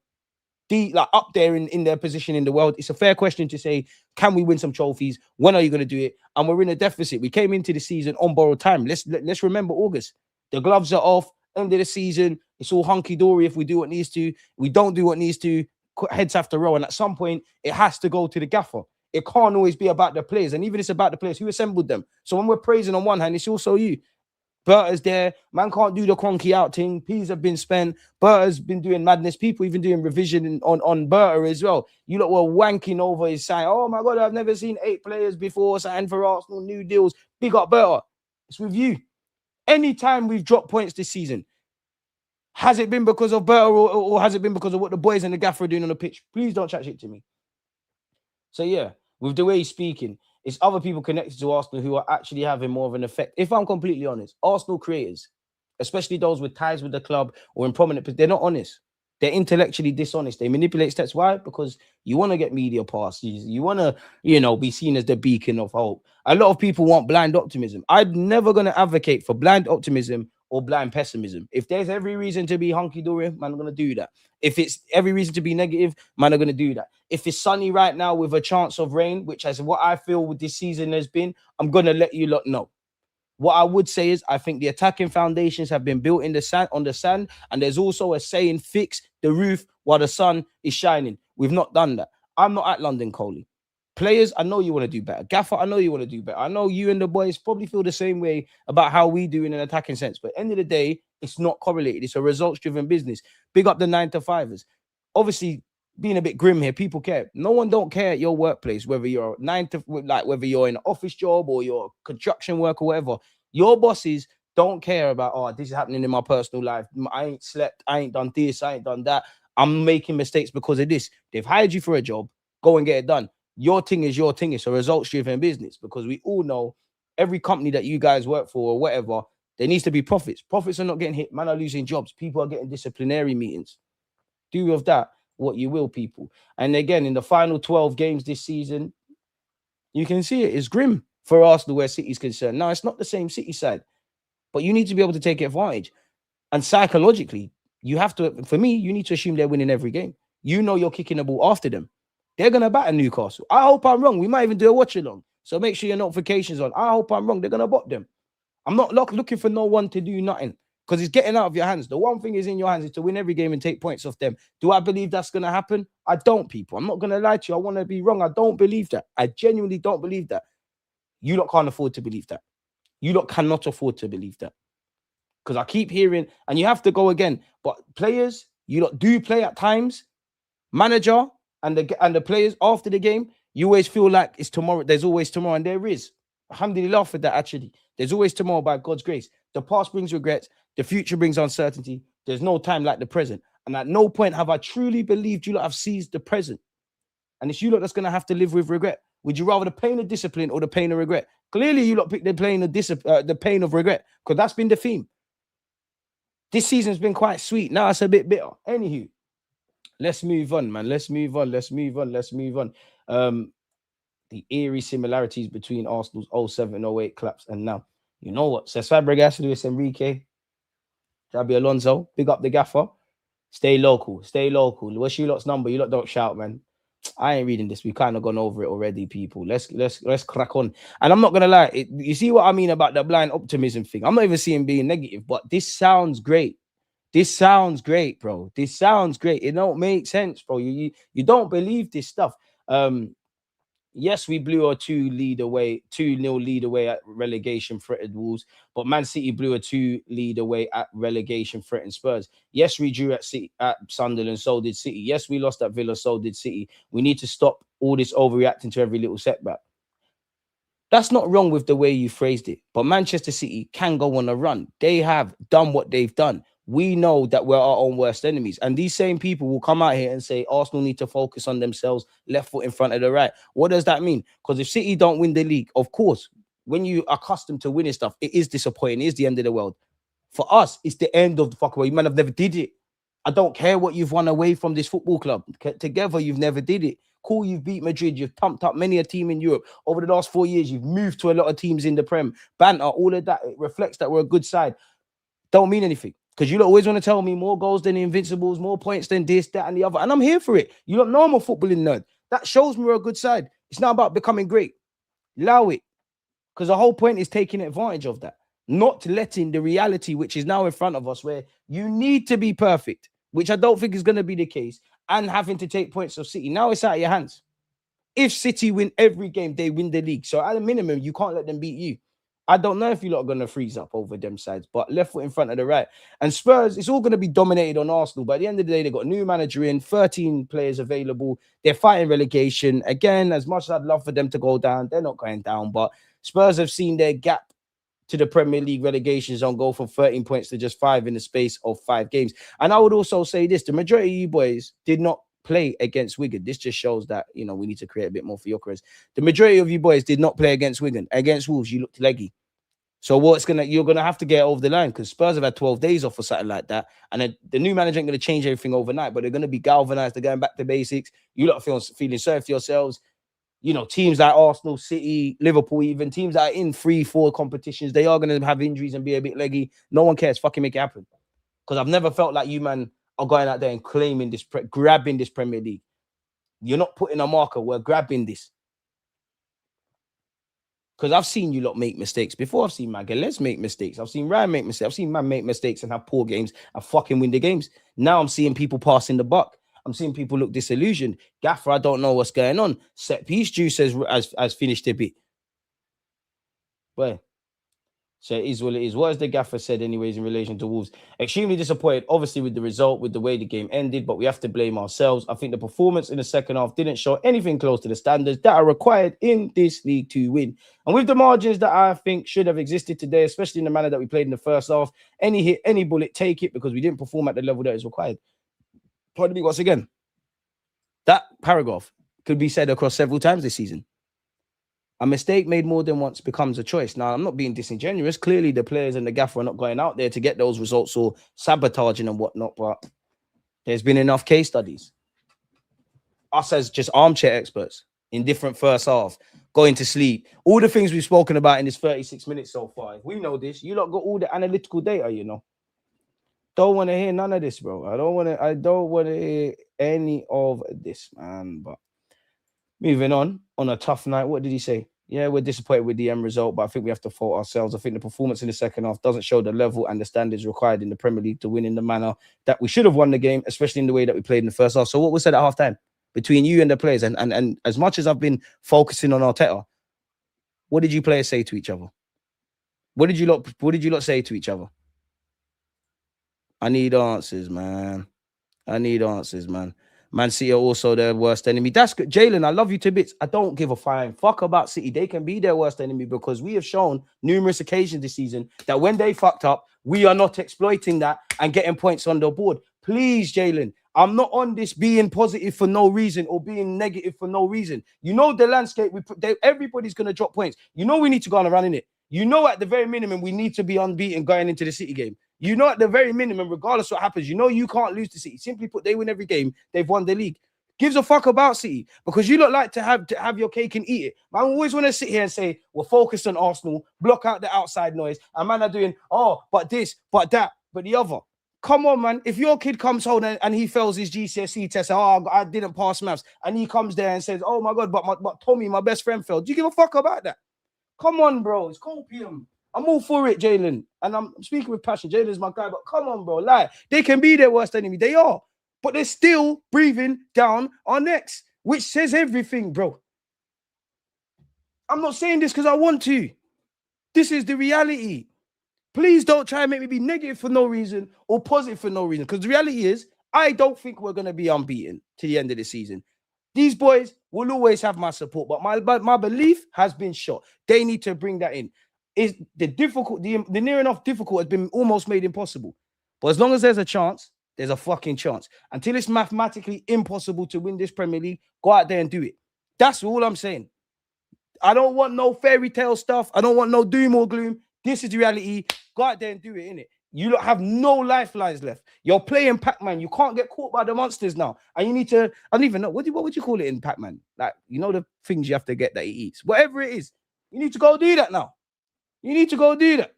up there in their position in the world. It's a fair question to say, can we win some trophies? When are you going to do it? And we're in a deficit. We came into the season on borrowed time. Let's remember August. The gloves are off. End of the season. It's all hunky-dory if we do what needs to. We don't do what needs to. Heads have to roll. And at some point, it has to go to the gaffer. It can't always be about the players. And even if it's about the players, who assembled them? So when we're praising on one hand, it's also you. Berta's there. Man can't do the cronky out thing. P's have been spent. Berta's been doing madness. People even doing revision on Berta as well. You lot were wanking over his sign. Oh my God, I've never seen 8 players before sign for Arsenal, new deals. Big up Berta. It's with you. Anytime we've dropped points this season, has it been because of Berta or has it been because of what the boys and the gaffer are doing on the pitch? Please don't chat shit to me. So yeah, with the way he's speaking, it's other people connected to Arsenal who are actually having more of an effect. If I'm completely honest, Arsenal creators, especially those with ties with the club or in prominent positions, they're not honest. They're intellectually dishonest. They manipulate stats. Why? Because you want to get media passes. You want to, be seen as the beacon of hope. A lot of people want blind optimism. I'm never going to advocate for blind optimism or blind pessimism. If there's every reason to be hunky-dory, man, I'm going to do that. If it's every reason to be negative, man, I'm going to do that. If it's sunny right now with a chance of rain, which is what I feel with this season has been, I'm going to let you lot know. What I would say is I think the attacking foundations have been built in the sand, on the sand, and there's also a saying, fix the roof while the sun is shining. We've not done that. I'm not at London Coley. Players, I know you want to do better. Gaffer, I know you want to do better. I know you and the boys probably feel the same way about how we do in an attacking sense. But at the end of the day, it's not correlated. It's a results-driven business. Big up the 9-to-5ers. Obviously, being a bit grim here, people care. No one don't care at your workplace, whether you're whether you're in an office job or you're construction work or whatever. Your bosses don't care about, oh, this is happening in my personal life. I ain't slept. I ain't done this. I ain't done that. I'm making mistakes because of this. They've hired you for a job. Go and get it done. Your thing is your thing. It's a results-driven business because we all know every company that you guys work for or whatever, there needs to be profits. Profits are not getting hit. Man are losing jobs. People are getting disciplinary meetings. Do with that what you will, people. And again, in the final 12 games this season, you can see it. It's grim for Arsenal where City's concerned. Now, it's not the same City side, but you need to be able to take advantage. And psychologically, you have to, for me, you need to assume they're winning every game. You know you're kicking the ball after them. They're going to batter Newcastle. I hope I'm wrong. We might even do a watch-along. So make sure your notifications on. I hope I'm wrong. They're going to bot them. I'm not looking for no one to do nothing because it's getting out of your hands. The one thing is in your hands is to win every game and take points off them. Do I believe that's going to happen? I don't, people. I'm not going to lie to you. I want to be wrong. I don't believe that. I genuinely don't believe that. You lot can't afford to believe that. You lot cannot afford to believe that. Because I keep hearing, and you have to go again, but players, you lot do play at times. Manager and the players after the game, you always feel like it's tomorrow. There's always tomorrow, and there is. Alhamdulillah for that, actually. There's always tomorrow by God's grace. The past brings regrets. The future brings uncertainty. There's no time like the present. And at no point have I truly believed you lot have seized the present. And it's you lot that's going to have to live with regret. Would you rather the pain of discipline or the pain of regret? Clearly, you lot picked the pain of regret, because that's been the theme. This season's been quite sweet. Now it's a bit bitter. Anywho, let's move on, man. Let's move on. The eerie similarities between Arsenal's 07-08 collapse and now. You know what? Cesc Fabregas, Luis Enrique, Xabi Alonso, big up the gaffer. Stay local. What's you lot's number? You lot don't shout, man. I ain't reading this. We've kind of gone over it already, people. Let's crack on. And I'm not gonna lie. You see what I mean about the blind optimism thing? I'm not even seeing being negative, but this sounds great. This sounds great, bro. This sounds great. It don't make sense, bro. You don't believe this stuff. Yes, we blew a 2-0 lead away at relegation threatened Wolves, but Man City blew a 2 lead away at relegation threatened Spurs. Yes, we drew at Sunderland, so did City. Yes, we lost at Villa, so did City. We need to stop all this overreacting to every little setback. That's not wrong with the way you phrased it, but Manchester City can go on a run. They have done what they've done. We know that we're our own worst enemies. And these same people will come out here and say Arsenal need to focus on themselves, left foot in front of the right. What does that mean? Because if City don't win the league, of course, when you are accustomed to winning stuff, it is disappointing. It is the end of the world. For us, it's the end of the fuck away. You might have never did it. I don't care what you've won away from this football club. Together, you've never did it. Cool, you've beat Madrid. You've pumped up many a team in Europe. Over the last 4 years, you've moved to a lot of teams in the Prem. Banter, all of that. It reflects that we're a good side. Don't mean anything. Because you lot always want to tell me more goals than the Invincibles, more points than this, that, and the other. And I'm here for it. You don't know I'm a footballing nerd. That shows me we're a good side. It's not about becoming great. Allow it. Because the whole point is taking advantage of that. Not letting the reality, which is now in front of us, where you need to be perfect, which I don't think is going to be the case, and having to take points of City. Now it's out of your hands. If City win every game, they win the league. So at a minimum, you can't let them beat you. I don't know if you lot are going to freeze up over them sides, but left foot in front of the right. And Spurs, it's all going to be dominated on Arsenal. But at the end of the day, they've got a new manager in, 13 players available. They're fighting relegation. Again, as much as I'd love for them to go down, they're not going down. But Spurs have seen their gap to the Premier League relegation zone go from 13 points to just 5 in the space of 5 games. And I would also say this, the majority of you boys did not play against Wigan. This just shows that, you know, we need to create a bit more for your careers. The majority of you boys did not play against Wigan. Against Wolves, you looked leggy. So you're gonna have to get over the line, because Spurs have had 12 days off or something like that, and then the new manager ain't gonna change everything overnight, but they're gonna be galvanized. They're going back to basics. You lot feeling sorry for yourselves. you know, teams like Arsenal, City, Liverpool, even teams that are in 3-4 competitions, they are going to have injuries and be a bit leggy. No one cares. Fucking make it happen. Because I've never felt like you, man, are going out there and claiming this, grabbing this Premier League. You're not putting a marker. We're grabbing this. Because I've seen you lot make mistakes before. I've seen Magalhaes make mistakes. I've seen Ryan make mistakes. I've seen man make mistakes and have poor games and fucking win the games. Now I'm seeing people passing the buck. I'm seeing people look disillusioned. Gaffer, I don't know what's going on. Set piece juice has finished a bit. Where? So it is what it is. What has the gaffer said anyways in relation to Wolves? Extremely disappointed, obviously, with the result, with the way the game ended, but we have to blame ourselves. I think the performance in the second half didn't show anything close to the standards that are required in this league to win. And with the margins that I think should have existed today, especially in the manner that we played in the first half, any hit, any bullet, take it, because we didn't perform at the level that is required. Pardon me once again. That paragraph could be said across several times this season. A mistake made more than once becomes a choice. Now, I'm not being disingenuous. Clearly, the players and the gaffer are not going out there to get those results or sabotaging and whatnot, but there's been enough case studies. Us as just armchair experts in different first half, going to sleep, all the things we've spoken about in this 36 minutes so far. If we know this, you lot got all the analytical data, you know. Don't want to hear none of this, bro. I don't want to hear any of this, man. But moving on a tough night. What did he say? Yeah, we're disappointed with the end result, but I think we have to fault ourselves. I think the performance in the second half doesn't show the level and the standards required in the Premier League to win in the manner that we should have won the game, especially in the way that we played in the first half. So what was said at halftime between you and the players? And as much as I've been focusing on Arteta, what did you players say to each other? What did you lot say to each other? I need answers, man. I need answers, man. Man City are also their worst enemy. That's good. Jalen, I love you to bits. I don't give a flying fuck about City. They can be their worst enemy because we have shown numerous occasions this season that when they fucked up, we are not exploiting that and getting points on the board. Please, Jalen, I'm not on this being positive for no reason or being negative for no reason. You know the landscape. Everybody's going to drop points. You know we need to go on a run in it. You know at the very minimum we need to be unbeaten going into the City game. You know, at the very minimum, regardless what happens, you know you can't lose to City. Simply put, they win every game. They've won the league. Gives a fuck about City because you look like to have your cake and eat it. Man, I always want to sit here and say, we're focused on Arsenal, block out the outside noise. And man are doing, oh, but this, but that, but the other. Come on, man. If your kid comes home and he fails his GCSE test, oh, I didn't pass maths, and he comes there and says, oh my God, but Tommy, my best friend, failed. Do you give a fuck about that? Come on, bro. It's copium. I'm all for it, Jalen. And I'm speaking with passion. Jalen's my guy, but come on, bro. Lie. They can be their worst enemy. They are. But they're still breathing down our necks, which says everything, bro. I'm not saying this because I want to. This is the reality. Please don't try and make me be negative for no reason or positive for no reason. Because the reality is, I don't think we're going to be unbeaten to the end of the season. These boys will always have my support, but my belief has been shot. They need to bring that in. Is the near enough difficult has been almost made impossible. But as long as there's a chance, there's a fucking chance. Until it's mathematically impossible to win this Premier League, go out there and do it. That's all I'm saying. I don't want no fairy tale stuff. I don't want no doom or gloom. This is the reality. Go out there and do it, innit? You don't have no lifelines left. You're playing Pac-Man. You can't get caught by the monsters now. And you need to, I don't even know, what would you call it in Pac-Man? Like, you know the things you have to get that he eats. Whatever it is, you need to go do that now. You need to go do that.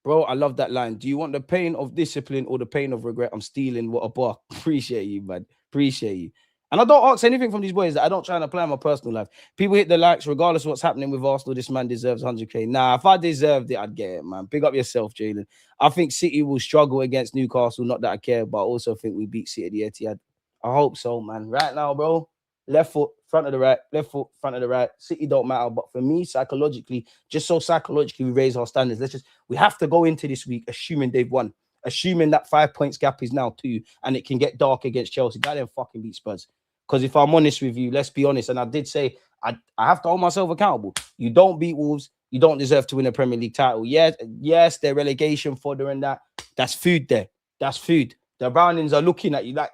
Bro, I love that line. Do you want the pain of discipline or the pain of regret? I'm stealing what a bar. Appreciate you, man. Appreciate you. And I don't ask anything from these boys that I don't try and apply in my personal life. People hit the likes regardless of what's happening with Arsenal. This man deserves 100K. Nah, if I deserved it, I'd get it, man. Big up yourself, Jalen. I think City will struggle against Newcastle. Not that I care, but I also think we beat City at the Etihad. I hope so, man. Right now, bro, left foot, front of the right, left foot, front of the right. City don't matter. But for me, psychologically, just so psychologically we raise our standards. We have to go into this week assuming they've won. Assuming that 5 points gap is now 2 and it can get dark against Chelsea. Go then fucking beat Spurs. Because if I'm honest with you, let's be honest, and I did say I have to hold myself accountable. You don't beat Wolves, you don't deserve to win a Premier League title. Yes, they're relegation fodder and that. That's food there. That's food. The Brownings are looking at you like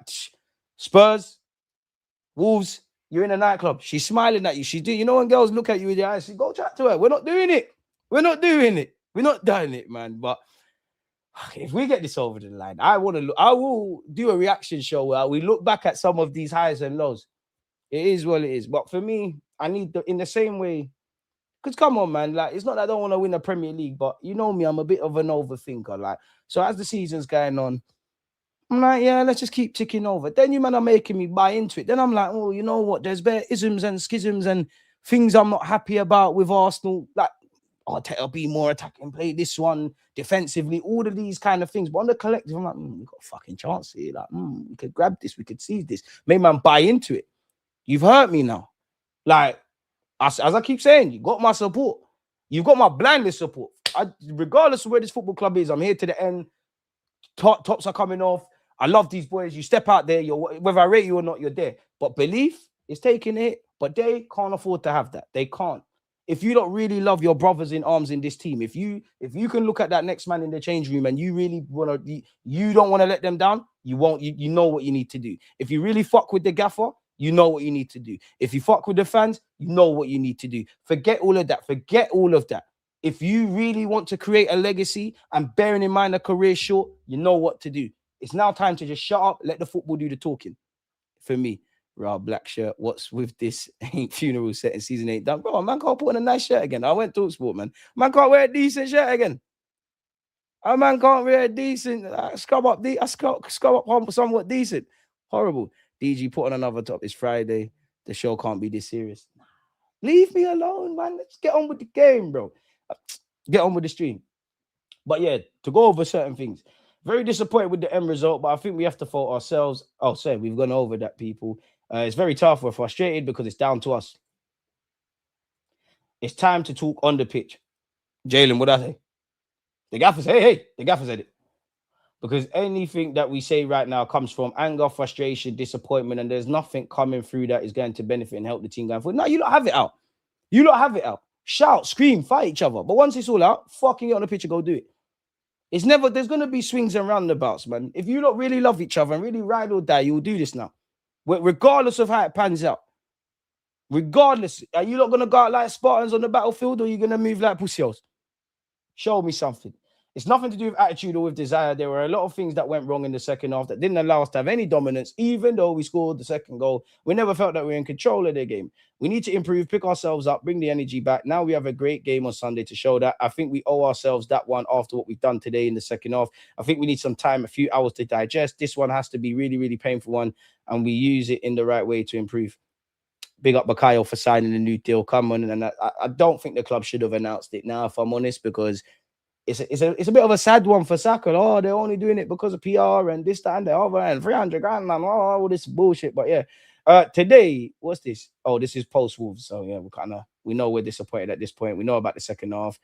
Spurs, Wolves, you're in a nightclub. She's smiling at you. You know when girls look at you with their eyes, go chat to her. We're not doing it. We're not doing it. We're not doing it, man. But if we get this over the line, I will do a reaction show where we look back at some of these highs and lows. It is what it is. But for me, I need in the same way. Because come on, man, like it's not that I don't want to win the Premier League, but you know me, I'm a bit of an overthinker. Like, so as the season's going on, I'm like, yeah, let's just keep ticking over. Then you man are making me buy into it. Then I'm like, oh, you know what? There's bare isms and schisms and things I'm not happy about with Arsenal. Like, Arteta be more attacking, play this one defensively, all of these kind of things. But on the collective, I'm like, we got a fucking chance here. Like, we could grab this, we could seize this. Make man buy into it. You've hurt me now. Like, as I keep saying, you got my support. You've got my blindless support. Regardless of where this football club is, I'm here to the end. Tops are coming off. I love these boys. You step out there, whether I rate you or not, you're there. But belief is taking it, but they can't afford to have that. They can't. If you don't really love your brothers in arms in this team, if you can look at that next man in the change room and you really want to, you don't want to let them down, you won't. You know what you need to do. If you really fuck with the gaffer, you know what you need to do. If you fuck with the fans, you know what you need to do. Forget all of that. Forget all of that. If you really want to create a legacy and bearing in mind a career short, you know what to do. It's now time to just shut up, let the football do the talking. For me, Rob Black shirt, what's with this ain't funeral set in season 8 done? Bro, man can't put on a nice shirt again. I went to Talksport, man. Man can't wear a decent shirt again. A man can't wear a decent, scrub up somewhat decent. Horrible. DG put on another top. It's Friday. The show can't be this serious. Leave me alone, man. Let's get on with the game, bro. Get on with the stream. But yeah, to go over certain things. Very disappointed with the end result, but I think we have to fault ourselves. Oh, sorry, we've gone over that, people. It's very tough. We're frustrated because it's down to us. It's time to talk on the pitch. Jalen, what did I say? The gaffer said, hey, the gaffer said it. Because anything that we say right now comes from anger, frustration, disappointment, and there's nothing coming through that is going to benefit and help the team going forward. No, you don't have it out. You don't have it out. Shout, scream, fight each other. But once it's all out, fucking get on the pitch and go do it. It's never, there's going to be swings and roundabouts, man. If you don't really love each other and really ride or die, you'll do this now. Regardless of how it pans out. Regardless, are you not going to go out like Spartans on the battlefield or are you going to move like pussies? Show me something. It's nothing to do with attitude or with desire. There were a lot of things that went wrong in the second half that didn't allow us to have any dominance, even though we scored the second goal. We never felt that we were in control of the game. We need to improve, pick ourselves up, bring the energy back. Now we have a great game on Sunday to show that. I think we owe ourselves that one after what we've done today in the second half. I think we need some time, a few hours to digest. This one has to be really, really painful one, and we use it in the right way to improve. Big up Bakayo for signing a new deal. Come on. And I don't think the club should have announced it now, if I'm honest, because it's a bit of a sad one for Saka. Oh, they're only doing it because of PR and this, that, and the other, and 300 grand, and all this bullshit. But yeah, today, what's this? Oh, this is post Wolves. So yeah, we know we're disappointed at this point. We know about the second half.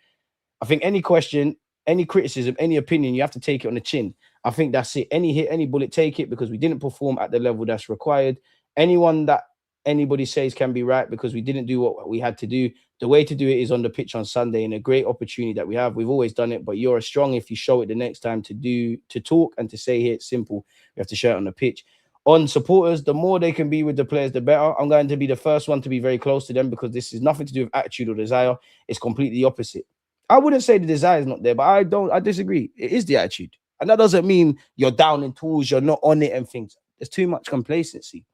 I think any question, any criticism, any opinion, you have to take it on the chin. I think that's it. Any hit, any bullet, take it, because we didn't perform at the level that's required. Anyone that anybody says can be right because we didn't do what we had to do. The way to do it is on the pitch on Sunday, and a great opportunity that we have. We've always done it, but you're as strong if you show it the next time to talk and to say here, it's simple. You have to show it on the pitch. On supporters, the more they can be with the players, the better. I'm going to be the first one to be very close to them because this is nothing to do with attitude or desire. It's completely the opposite. I wouldn't say the desire is not there, but I disagree. It is the attitude. And that doesn't mean you're down in tools, you're not on it and things. There's too much complacency.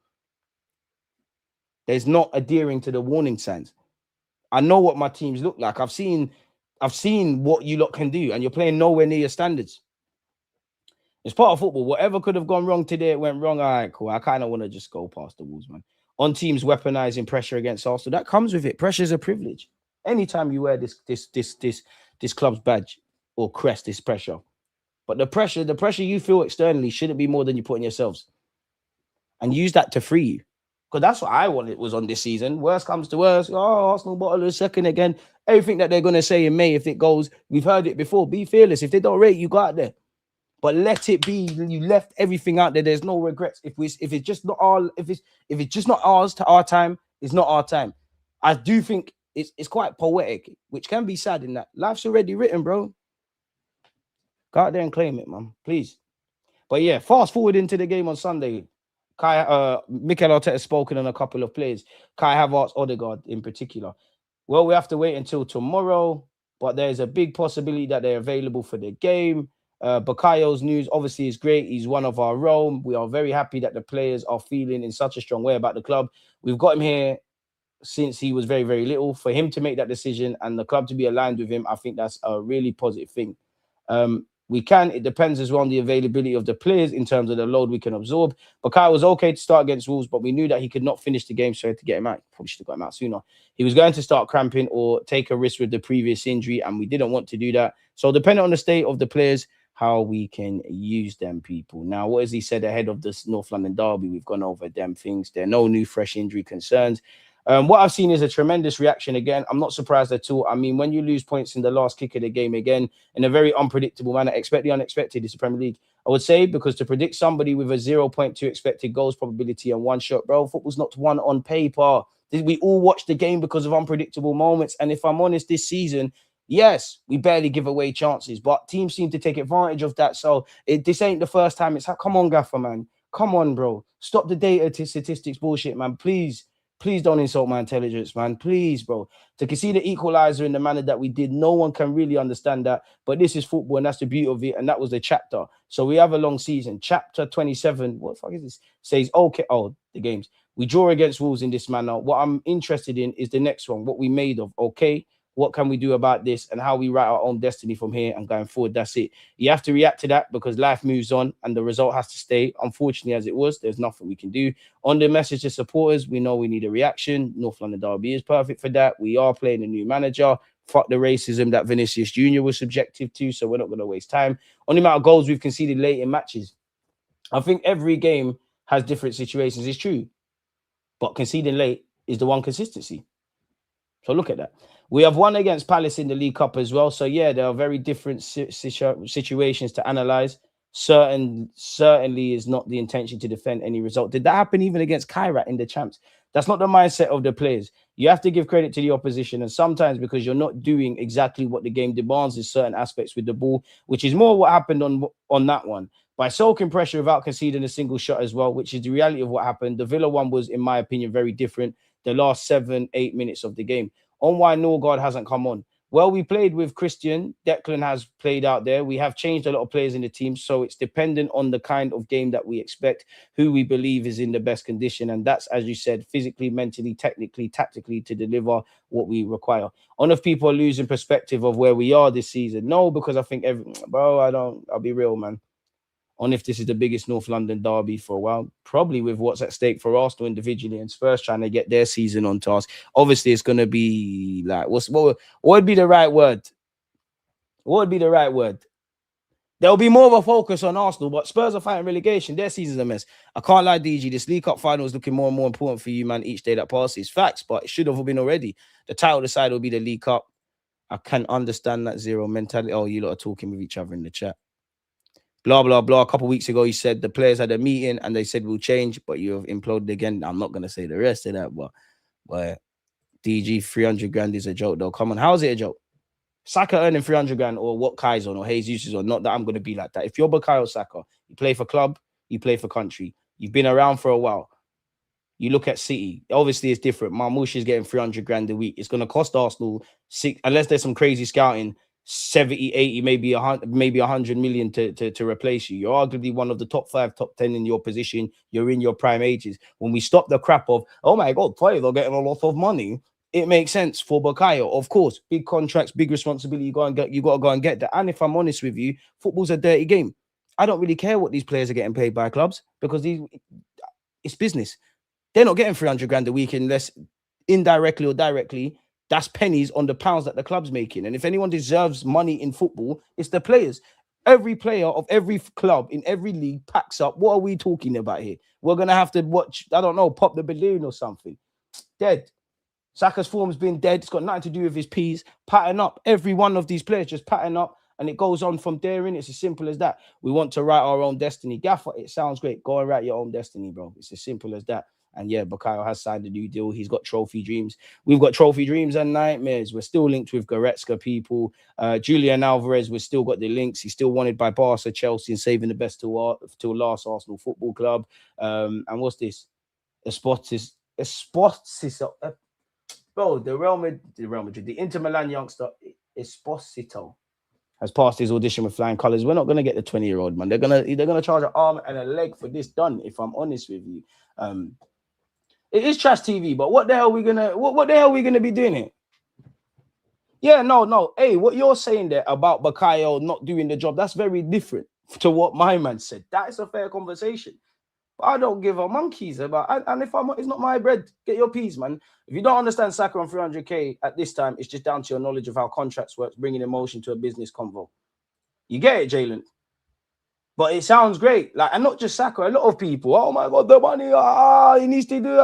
There's not adhering to the warning signs. I know what my teams look like. I've seen what you lot can do, and you're playing nowhere near your standards. It's part of football. Whatever could have gone wrong today, it went wrong. All right, cool. I kind of want to just go past the Wolves, man. On teams weaponizing pressure against Arsenal, that comes with it. Pressure is a privilege. Anytime you wear this club's badge or crest, this pressure. But the pressure you feel externally shouldn't be more than you put on yourselves. And use that to free you. Because that's what I wanted was on this season. Worst comes to worst. Oh, Arsenal bottle a second again. Everything that they're going to say in May, if it goes, we've heard it before. Be fearless. If they don't rate you, go out there. But let it be. You left everything out there. There's no regrets. If it's just not ours to our time, it's not our time. I do think it's quite poetic, which can be sad in that life's already written, bro. Go out there and claim it, man. Please. But yeah, fast forward into the game on Sunday. Mikel Arteta spoken on a couple of players. Kai Havertz, Odegaard in particular. Well, we have to wait until tomorrow, but there's a big possibility that they're available for the game. Bakayo's news obviously is great. He's one of our own. We are very happy that the players are feeling in such a strong way about the club. We've got him here since he was very, very little. For him to make that decision and the club to be aligned with him, I think that's a really positive thing. It depends as well on the availability of the players in terms of the load we can absorb. Bukayo was okay to start against Wolves, but we knew that he could not finish the game, so we had to get him out. Probably should have got him out sooner. He was going to start cramping or take a risk with the previous injury, and we didn't want to do that. So depending on the state of the players, how we can use them, people. Now, what has he said ahead of this North London derby? We've gone over them things. There are no new fresh injury concerns. What I've seen is a tremendous reaction again. I'm not surprised at all. I mean, when you lose points in the last kick of the game again in a very unpredictable manner, expect the unexpected. It's the Premier League, I would say, because to predict somebody with a 0.2 expected goals probability and one shot, bro, football's not one on paper. We all watch the game because of unpredictable moments. And if I'm honest, this season, yes, we barely give away chances, but teams seem to take advantage of that. So this ain't the first time. Come on, Gaffer, man. Come on, bro. Stop the data to statistics bullshit, man. Please. Please don't insult my intelligence, man. Please, bro. To concede the equalizer in the manner that we did, no one can really understand that. But this is football, and that's the beauty of it. And that was the chapter. So we have a long season. Chapter 27. What the fuck is this? Says, okay. Oh, the games. We draw against Wolves in this manner. What I'm interested in is the next one. What we made of. Okay. What can we do about this and how we write our own destiny from here and going forward? That's it. You have to react to that because life moves on and the result has to stay. Unfortunately, as it was, there's nothing we can do. On the message to supporters, we know we need a reaction. North London Derby is perfect for that. We are playing a new manager. Fuck the racism that Vinicius Jr. was subjective to, so we're not going to waste time. On the amount of goals we've conceded late in matches, I think every game has different situations. It's true. But conceding late is the one consistency. So look at that. We have won against Palace in the League Cup as well. So yeah, there are very different situations to analyze. Certainly is not the intention to defend any result. Did that happen even against Kairat in the champs? That's not the mindset of the players. You have to give credit to the opposition, and sometimes because you're not doing exactly what the game demands in certain aspects with the ball, which is more what happened on that one. By soaking pressure without conceding a single shot as well, which is the reality of what happened. The Villa one was, in my opinion, very different. The last 7-8 minutes of the game. On why Norgard hasn't come on. Well, we played with Christian. Declan has played out there. We have changed a lot of players in the team. So it's dependent on the kind of game that we expect, who we believe is in the best condition. And that's, as you said, physically, mentally, technically, tactically to deliver what we require. On if people are losing perspective of where we are this season. No, because I think, I'll be real, man. On if this is the biggest North London derby for a while, probably with what's at stake for Arsenal individually and Spurs trying to get their season on task. Obviously, it's going to be like, what would be the right word? What would be the right word? There'll be more of a focus on Arsenal, but Spurs are fighting relegation. Their season's a mess. I can't lie, DG. This League Cup final is looking more and more important for you, man, each day that passes. Facts, but it should have been already. The title decided will be the League Cup. I can understand that zero mentality. Oh, you lot are talking with each other in the chat. Blah, blah, blah. A couple of weeks ago, he said the players had a meeting and they said we'll change, but you have imploded again. I'm not going to say the rest of that, but DG 300 grand is a joke, though. Come on, how is it a joke? Saka earning 300 grand or what Kai's on or Jesus is on. Not that I'm going to be like that. If you're Bukayo Saka, you play for club, you play for country. You've been around for a while. You look at City. Obviously, it's different. Marmoush is getting 300 grand a week. It's going to cost Arsenal, unless there's some crazy scouting, 70, 80, maybe 100 million to replace you. You're arguably one of the top 5, top 10 in your position. You're in your prime ages. When we stop the crap of, oh my God, players are getting a lot of money, it makes sense for Bukayo. Of course, big contracts, big responsibility. You got to go and get that. And if I'm honest with you, football's a dirty game. I don't really care what these players are getting paid by clubs because it's business. They're not getting 300 grand a week unless indirectly or directly, that's pennies on the pounds that the club's making. And if anyone deserves money in football, it's the players. Every player of every club in every league packs up. What are we talking about here? We're going to have to watch, I don't know, pop the balloon or something. Dead. Saka's form's been dead. It's got nothing to do with his P's. Pattern up. Every one of these players just pattern up. And it goes on from there in. It's as simple as that. We want to write our own destiny. Gaffer, it sounds great. Go and write your own destiny, bro. It's as simple as that. And yeah, Bukayo has signed a new deal. He's got trophy dreams. We've got trophy dreams and nightmares. We're still linked with Goretzka people. Julian Alvarez, we've still got the links. He's still wanted by Barca, Chelsea, and saving the best till last Arsenal Football Club. And what's this? Esposito. Bro, the Real Madrid, the Inter Milan youngster, Esposito. has passed his audition with flying colours. We're not gonna get the 20-year-old man. They're gonna charge an arm and a leg for this done. If I'm honest with you, it is trash TV. But what the hell are we gonna what the hell are we gonna be doing it? Yeah, no. Hey, what you're saying there about Bakayo not doing the job, that's very different to what my man said. That is a fair conversation. But I don't give a monkeys about. And if it's not my bread, get your peas, man. If you don't understand Saka on 300k at this time, it's just down to your knowledge of how contracts work, bringing emotion to a business convo. You get it, Jalen? But it sounds great. Like, and not just Saka, a lot of people. Oh my God, the money, he needs to do,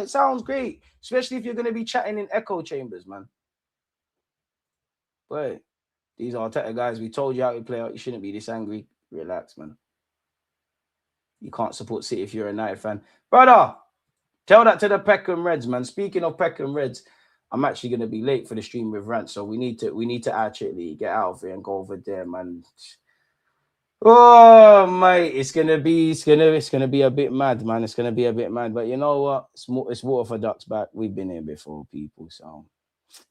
it sounds great. Especially if you're going to be chatting in echo chambers, man. But these Arteta guys, we told you how to play out. You shouldn't be this angry. Relax, man. You can't support City if you're a United fan. Brother, tell that to the Peckham Reds, man. Speaking of Peckham Reds, I'm actually going to be late for the stream with Rant, so we need to actually get out of here and go over there, man. Oh, mate, it's gonna be a bit mad, man. It's gonna be a bit mad, but you know what? It's water for ducks back. We've been here before, people. So,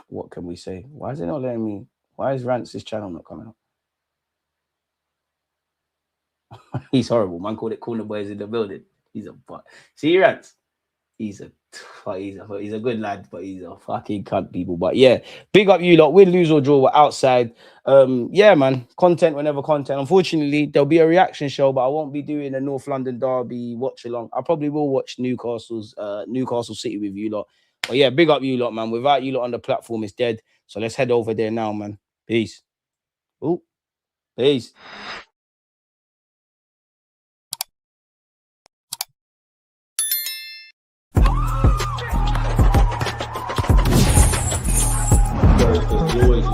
what can we say? Why is it not letting me? Why is Rant's channel not coming up? He's horrible. Man called it Corner Boys in the building. He's a butt. See, Rants. He's a good lad, but he's a fucking cunt, people. But yeah, big up you lot. Win, lose or draw, we're outside. Yeah, man. Content whenever content. Unfortunately, there'll be a reaction show, but I won't be doing a North London derby watch along. I probably will watch Newcastle City with you lot. But yeah, big up you lot, man. Without you lot on the platform, it's dead. So let's head over there now, man. Peace. Ooh, peace. Always